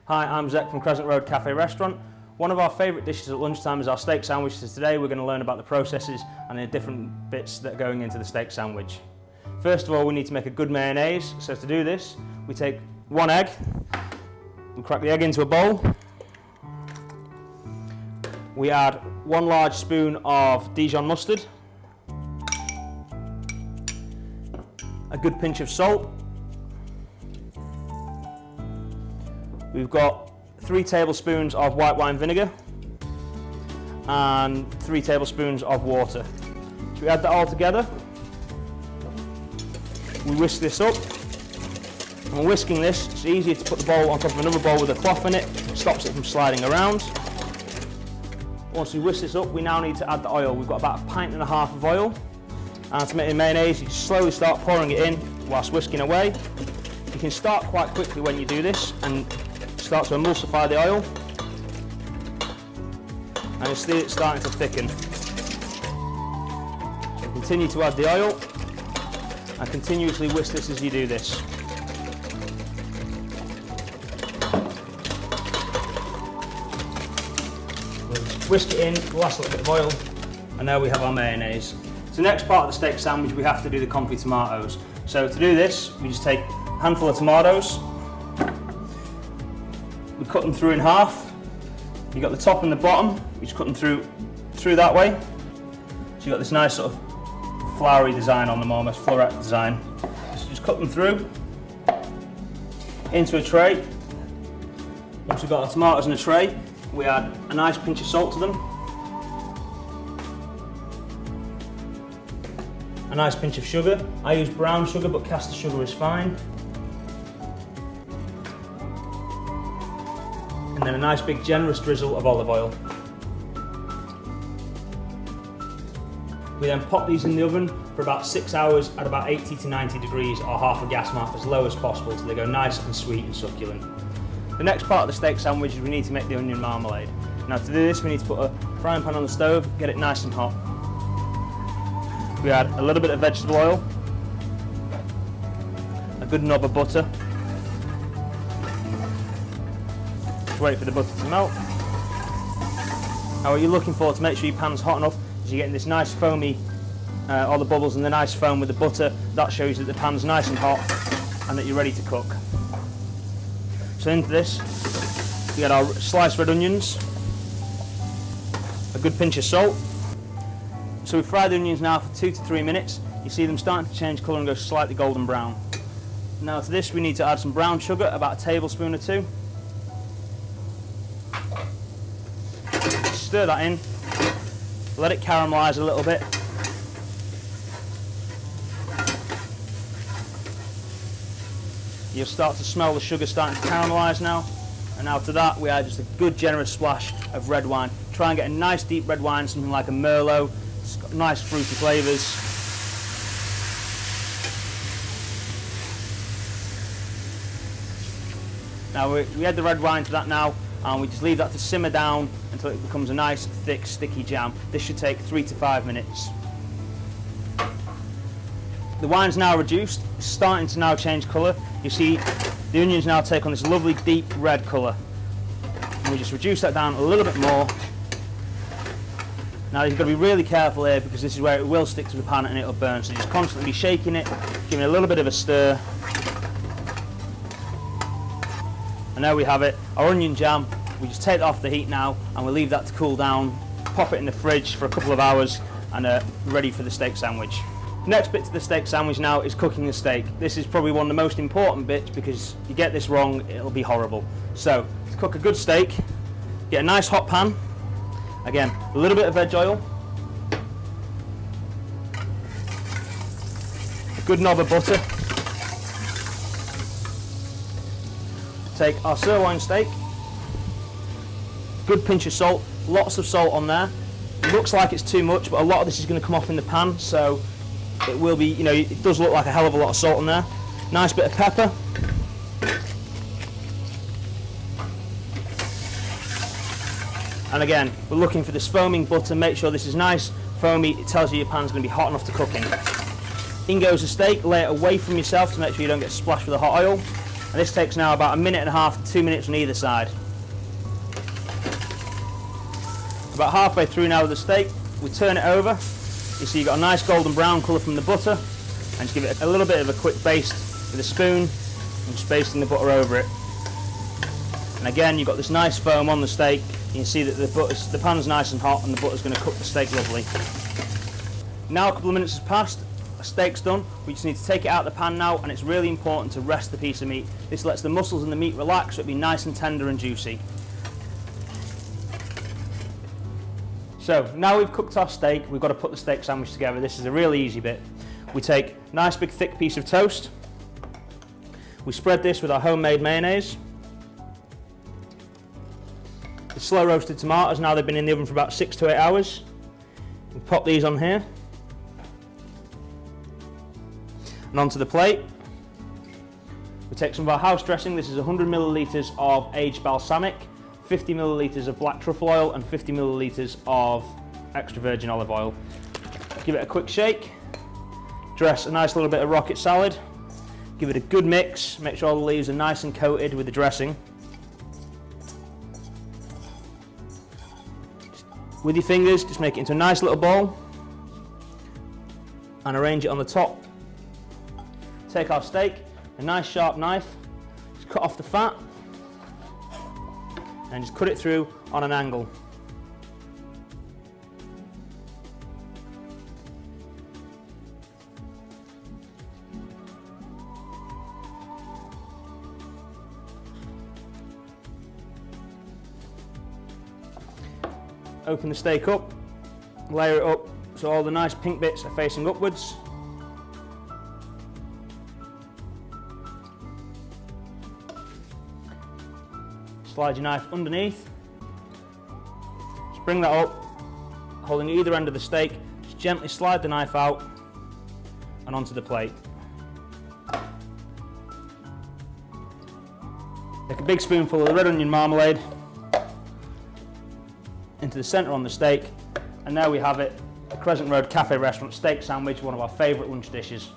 Hi, I'm Zeks from Crescent Road Cafe Restaurant. One of our favourite dishes at lunchtime is our steak sandwich, so today we're going to learn about the processes and the different bits that are going into the steak sandwich. First of all, we need to make a good mayonnaise, so to do this, we take one egg, we crack the egg into a bowl, we add 1 large spoon of Dijon mustard, a good pinch of salt, we've got 3 tablespoons of white wine vinegar and 3 tablespoons of water. So we add that all together, we whisk this up. When whisking this, it's easier to put the bowl on top of another bowl with a cloth in it, stops it from sliding around. Once we whisk this up, we now need to add the oil. We've got about 1.5 pints of oil. And to make the mayonnaise, you just slowly start pouring it in whilst whisking away. You can start quite quickly when you do this and start to emulsify the oil. And you'll see it starting to thicken. So continue to add the oil and continuously whisk this as you do this. Whisk it in, the last little bit of oil, and there we have our mayonnaise. So next part of the steak sandwich, we have to do the confit tomatoes. So to do this, we just take a handful of tomatoes, we cut them through in half. You've got the top and the bottom, we just cut them through that way. So you've got this nice sort of flowery design on them, almost floret design. So just cut them through into a tray. Once we've got our tomatoes in a tray, we add a nice pinch of salt to them, a nice pinch of sugar. I use brown sugar, but caster sugar is fine. And then a nice big generous drizzle of olive oil. We then pop these in the oven for about 6 hours at about 80 to 90 degrees or half a gas mark, as low as possible, so they go nice and sweet and succulent. The next part of the steak sandwich is we need to make the onion marmalade. Now to do this, we need to put a frying pan on the stove, get it nice and hot. We add a little bit of vegetable oil, a good knob of butter. Just wait for the butter to melt. Now what you're looking for to make sure your pan's hot enough is you're getting this nice foamy, all the bubbles and the nice foam with the butter. That shows that the pan's nice and hot and that you're ready to cook. So into this, we add our sliced red onions, a good pinch of salt. So we fry the onions now for 2 to 3 minutes. You see them starting to change colour and go slightly golden brown. Now to this we need to add some brown sugar, about a tablespoon or 2. Stir that in, let it caramelise a little bit. You'll start to smell the sugar starting to caramelise now. And now to that we add just a good generous splash of red wine. Try and get a nice deep red wine, something like a Merlot. It's got nice fruity flavours. Now we add the red wine to that now, and we just leave that to simmer down until it becomes a nice thick sticky jam. This should take 3 to 5 minutes. The wine's now reduced, it's starting to now change colour. You see the onions now take on this lovely deep red colour. And we just reduce that down a little bit more. Now you've got to be really careful here because this is where it will stick to the pan and it'll burn. So just constantly shaking it, giving it a little bit of a stir. And there we have it, our onion jam. We just take that off the heat now and we'll leave that to cool down, pop it in the fridge for a couple of hours and ready for the steak sandwich. Next bit to the steak sandwich now is cooking the steak. This is probably one of the most important bits because you get this wrong, it'll be horrible. So, to cook a good steak, get a nice hot pan. Again, a little bit of veg oil. A good knob of butter. Take our sirloin steak. Good pinch of salt, lots of salt on there. It looks like it's too much, but a lot of this is going to come off in the pan, so it will be, you know, it does look like a hell of a lot of salt on there. Nice bit of pepper. And again, we're looking for this foaming butter. Make sure this is nice, foamy. It tells you your pan's going to be hot enough to cook in. In goes the steak. Lay it away from yourself to make sure you don't get splashed with the hot oil. And this takes now about 1.5 to 2 minutes on either side. About halfway through now with the steak, we turn it over. You see you've got a nice golden brown colour from the butter, and just give it a little bit of a quick baste with a spoon, and just basting the butter over it. And again, you've got this nice foam on the steak. You can see that the pan's nice and hot, and the butter's going to cook the steak lovely. Now a couple of minutes has passed, the steak's done. We just need to take it out of the pan now, and it's really important to rest the piece of meat. This lets the muscles in the meat relax, so it'll be nice and tender and juicy. So now we've cooked our steak, we've got to put the steak sandwich together. This is a really easy bit. We take a nice big thick piece of toast. We spread this with our homemade mayonnaise. The slow roasted tomatoes, now they've been in the oven for about 6 to 8 hours. We pop these on here. And onto the plate. We take some of our house dressing. This is 100 millilitres of aged balsamic, 50 millilitres of black truffle oil, and 50 millilitres of extra virgin olive oil. Give it a quick shake. Dress a nice little bit of rocket salad. Give it a good mix. Make sure all the leaves are nice and coated with the dressing. With your fingers, just make it into a nice little bowl and arrange it on the top. Take our steak, a nice sharp knife, just cut off the fat and just cut it through on an angle. Open the steak up, layer it up so all the nice pink bits are facing upwards. Slide your knife underneath. Just bring that up, holding either end of the steak. Just gently slide the knife out and onto the plate. Take a big spoonful of the red onion marmalade into the centre on the steak, and there we have it, the Crescent Road Cafe Restaurant steak sandwich, one of our favourite lunch dishes.